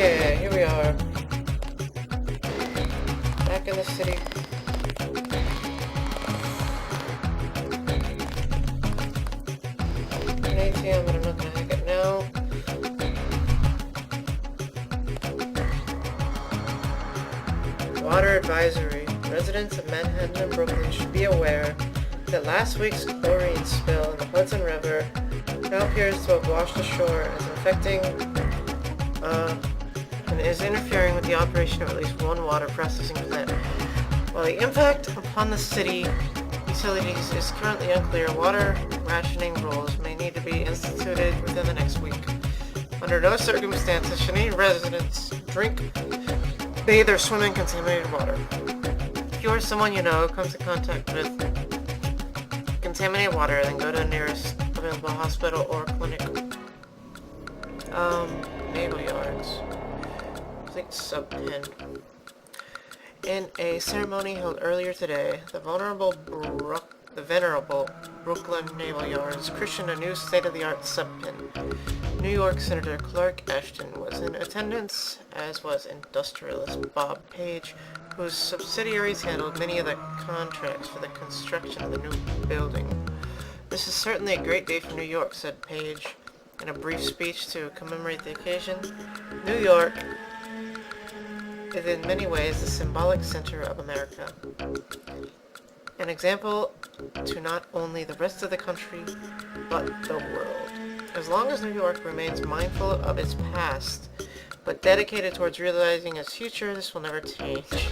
Okay, here we are. Back in the city. An ATM, but I'm not gonna hack it now. Water advisory. Residents of Manhattan and Brooklyn should be aware that last week's chlorine spill in the Hudson River now appears to have washed ashore as infecting and is interfering with the operation of at least one water processing plant. While the impact upon the city utilities is currently unclear, water rationing rules may need to be instituted within the next week. Under no circumstances should any residents drink, bathe, or swim in contaminated water. If you or someone you know comes in contact with contaminated water, then go to the nearest available hospital or clinic. Naval yards. I think sub-pen. In a ceremony held earlier today, the venerable Brooklyn Naval Yards christened a new state-of-the-art sub-pen. New York Senator Clark Ashton was in attendance, as was industrialist Bob Page, whose subsidiaries handled many of the contracts for the construction of the new building. "This is certainly a great day for New York," said Page in a brief speech to commemorate the occasion. New York is in many ways the symbolic center of America. An example to not only the rest of the country, but the world. As long as New York remains mindful of its past, but dedicated towards realizing its future, this will never change.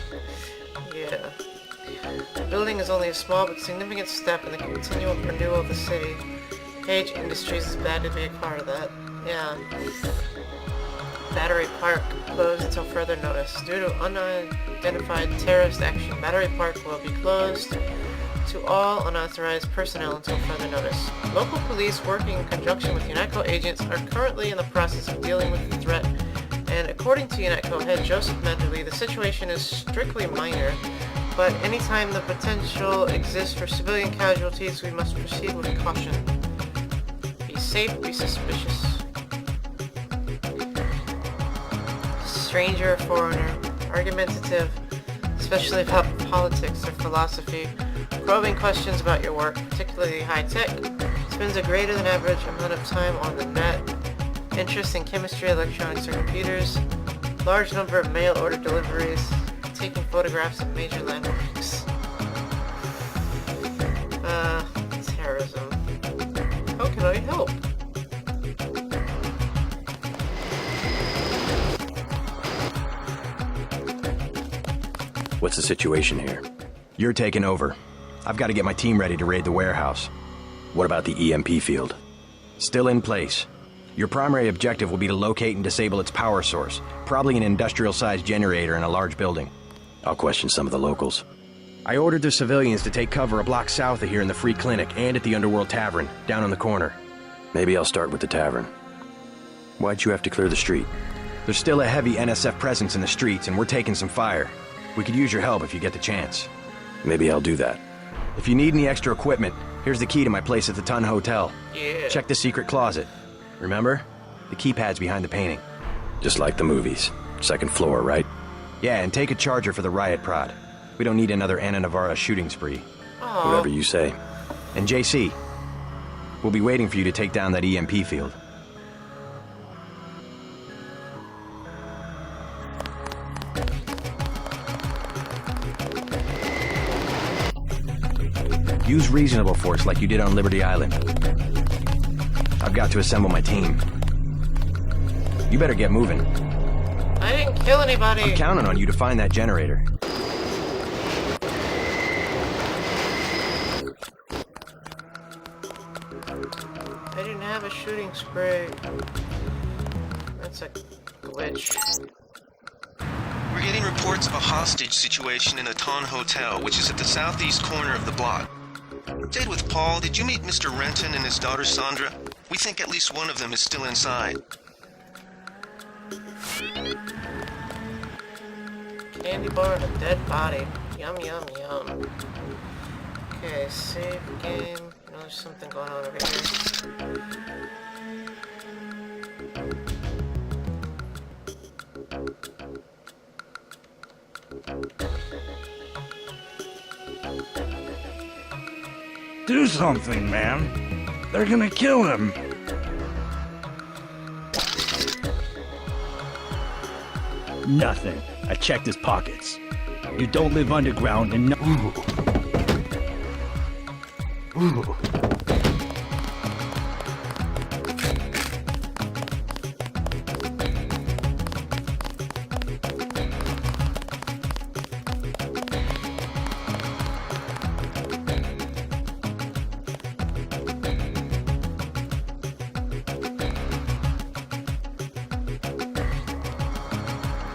Yeah. The building is only a small but significant step in the continual renewal of the city. Page Industries is glad to be a part of that. Yeah. Battery Park closed until further notice. Due to unidentified terrorist action, Battery Park will be closed to all unauthorized personnel until further notice. Local police, working in conjunction with UNATCO agents, are currently in the process of dealing with the threat, and according to UNATCO head Joseph Mendeley, the situation is strictly minor, but anytime the potential exists for civilian casualties, we must proceed with caution. Be safe, be suspicious. Stranger, foreigner, argumentative, especially about politics or philosophy, probing questions about your work, particularly high-tech, spends a greater than average amount of time on the net, interest in chemistry, electronics, or computers, large number of mail order deliveries, taking photographs of major landmarks. Terrorism. How can I help? What's the situation here? You're taking over. I've got to get my team ready to raid the warehouse. What about the EMP field? Still in place. Your primary objective will be to locate and disable its power source, probably an industrial-sized generator in a large building. I'll question some of the locals. I ordered the civilians to take cover a block south of here in the Free Clinic and at the Underworld Tavern, down on the corner. Maybe I'll start with the tavern. Why'd you have to clear the street? There's still a heavy NSF presence in the streets, and we're taking some fire. We could use your help if you get the chance. Maybe I'll do that. If you need any extra equipment, here's the key to my place at the Ton Hotel. Yeah. Check the secret closet. Remember? The keypad's behind the painting. Just like the movies. Second floor, right? Yeah, and take a charger for the riot prod. We don't need another Anna Navarra shooting spree. Aww. Whatever you say. And JC, we'll be waiting for you to take down that EMP field. Use reasonable force like you did on Liberty Island. I've got to assemble my team. You better get moving. I didn't kill anybody. I'm counting on you to find that generator. I didn't have a shooting spray. That's a glitch. We're getting reports of a hostage situation in the Ton Hotel, which is at the southeast corner of the block. Stayed with Paul. Did you meet Mr. Renton and his daughter Sandra? We think at least one of them is still inside. Candy bar and a dead body. Yum, yum, yum. Okay, save game. I know there's something going on over here. Do something, man. They're gonna kill him. Nothing. I checked his pockets. You don't live underground and no— Ooh.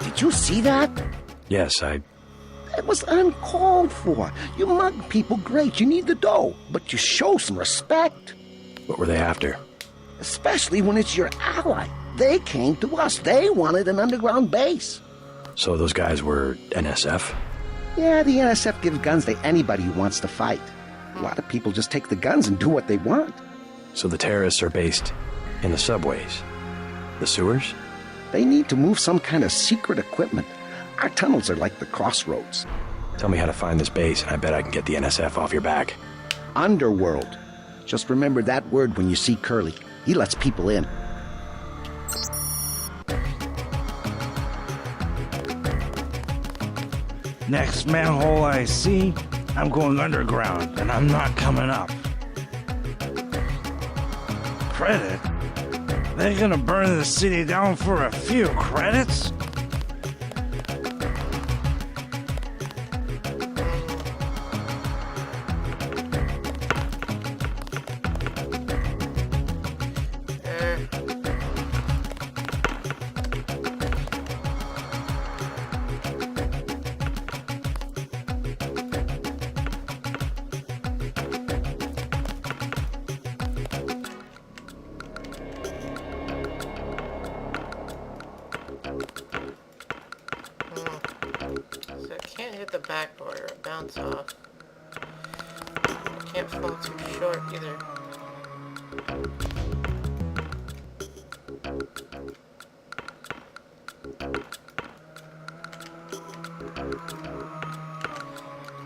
Did you see that? Yes, It was uncalled for. You mug people, great. You need the dough. But you show some respect. What were they after? Especially when it's your ally. They came to us. They wanted an underground base. So those guys were NSF? Yeah, the NSF gives guns to anybody who wants to fight. A lot of people just take the guns and do what they want. So the terrorists are based in the subways? The sewers? They need to move some kind of secret equipment. Our tunnels are like the crossroads. Tell me how to find this base, and I bet I can get the NSF off your back. Underworld. Just remember that word when you see Curly. He lets people in. Next manhole I see, I'm going underground, and I'm not coming up. Credit? They're gonna burn the city down for a few credits? So I can't hit the back door or bounce off. I can't fall too short either.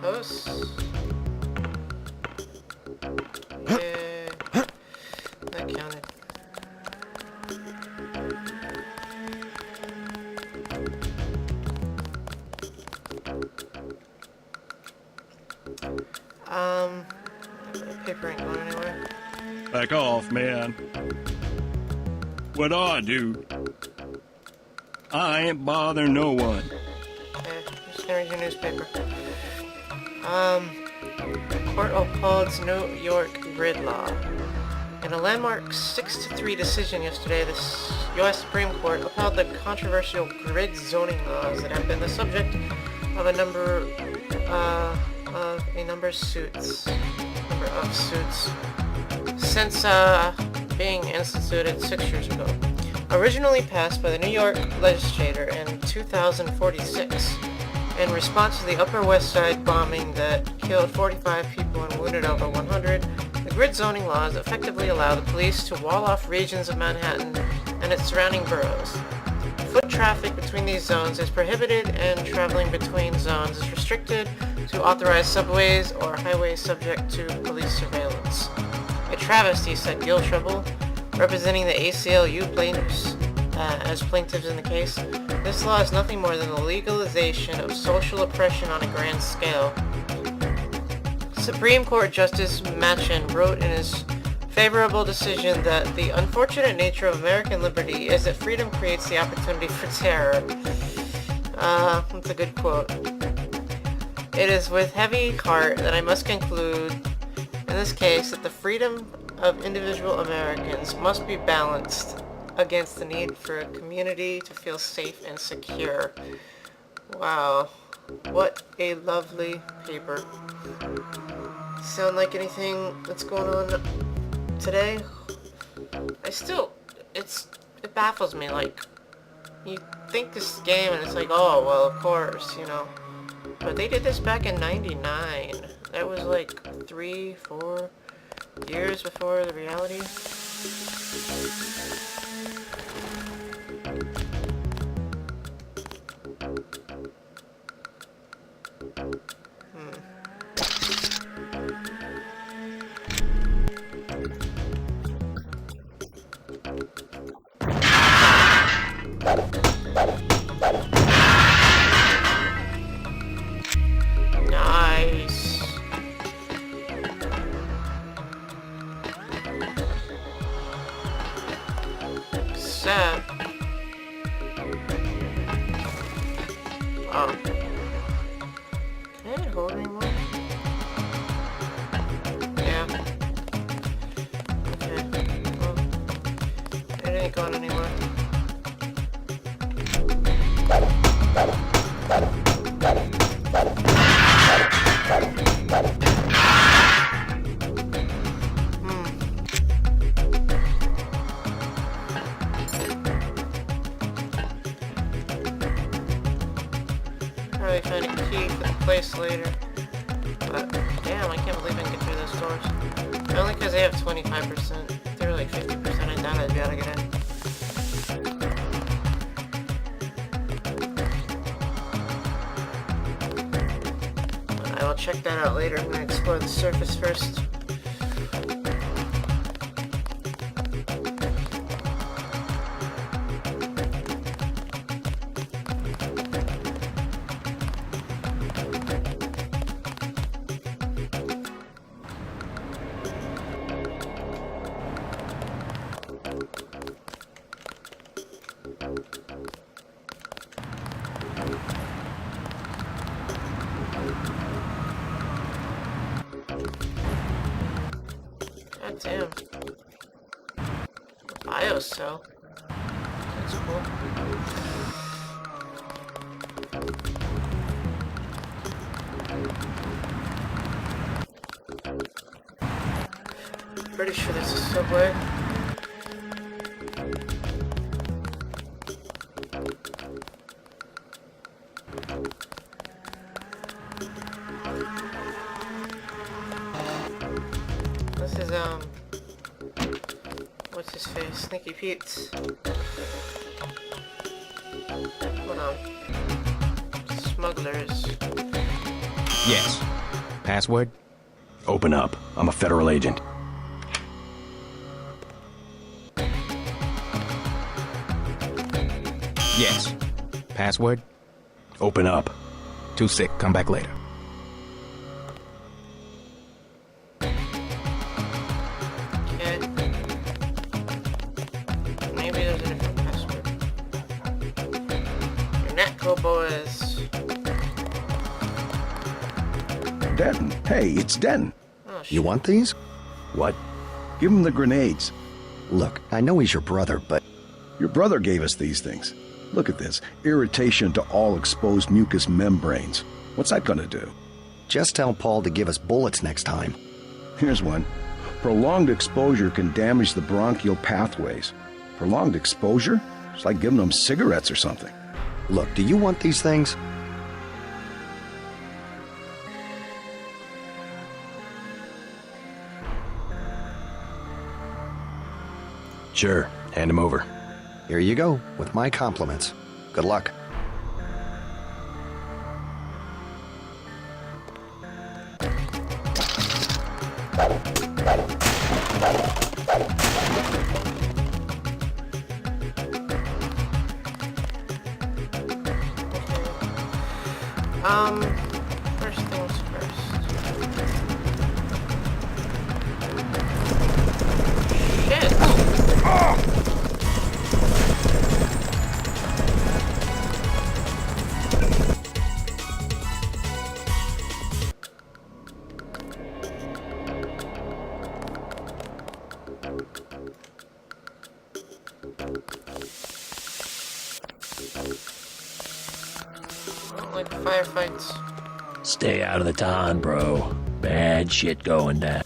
Close. Yeah, that counted. Paper ain't going anywhere. Back off, man. What I do? I ain't bothering no one. Okay, just gonna read your newspaper. Court upholds New York grid law. In a landmark 6-3 decision yesterday, the U.S. Supreme Court upheld the controversial grid zoning laws that have been the subject of a number of suits since being instituted 6 years ago. Originally passed by the New York legislature in 2046 in response to the Upper West Side bombing that killed 45 people and wounded over 100, the grid zoning laws effectively allow the police to wall off regions of Manhattan and its surrounding boroughs. Foot traffic between these zones is prohibited and traveling between zones is restricted to authorized subways or highways subject to police surveillance. A travesty, said Gil Trouble, representing the ACLU plaintiffs as plaintiffs in the case. This law is nothing more than the legalization of social oppression on a grand scale. Supreme Court Justice Machen wrote in his favorable decision that the unfortunate nature of American liberty is that freedom creates the opportunity for terror. That's a good quote. It is with heavy heart that I must conclude, in this case, that the freedom of individual Americans must be balanced against the need for a community to feel safe and secure. Wow, what a lovely paper. Sound like anything that's going on today? It baffles me, like, you think this game and it's like, oh, well, of course, you know. But they did this back in 99. That was like 3-4 years before the reality. Oh. Can I hold anymore? Yeah. Okay. Well, it ain't going anywhere. Probably find a key for the place later. But damn, I can't believe I can get through those doors. Only because they have 25%. If they were like 50%, I doubt I'd be able to get in. But I will check that out later. I'm gonna explore the surface first. God damn. Bios cell. That's cool. Pretty sure this is subway. This is, what's his face? Sneaky Pete's. Hold on. Smugglers. Yes. Password? Open up. I'm a federal agent. Yes. Password? Open up. Too sick. Come back later. Okay. Maybe there's a different password. Your net boys. Denton. Hey, it's Denton. Oh, shit. You want these? What? Give him the grenades. Look, I know he's your brother, but Your brother gave us these things. Look at this. Irritation to all exposed mucous membranes. What's that gonna do? just tell Paul to give us bullets next time. Here's one. Prolonged exposure can damage the bronchial pathways. Prolonged exposure? It's like giving them cigarettes or something. Look, do you want these things? Sure, hand him over. Here you go, with my compliments. Good luck. First things first. Shit! I don't like firefights. Stay out of the town, bro. Bad shit going down.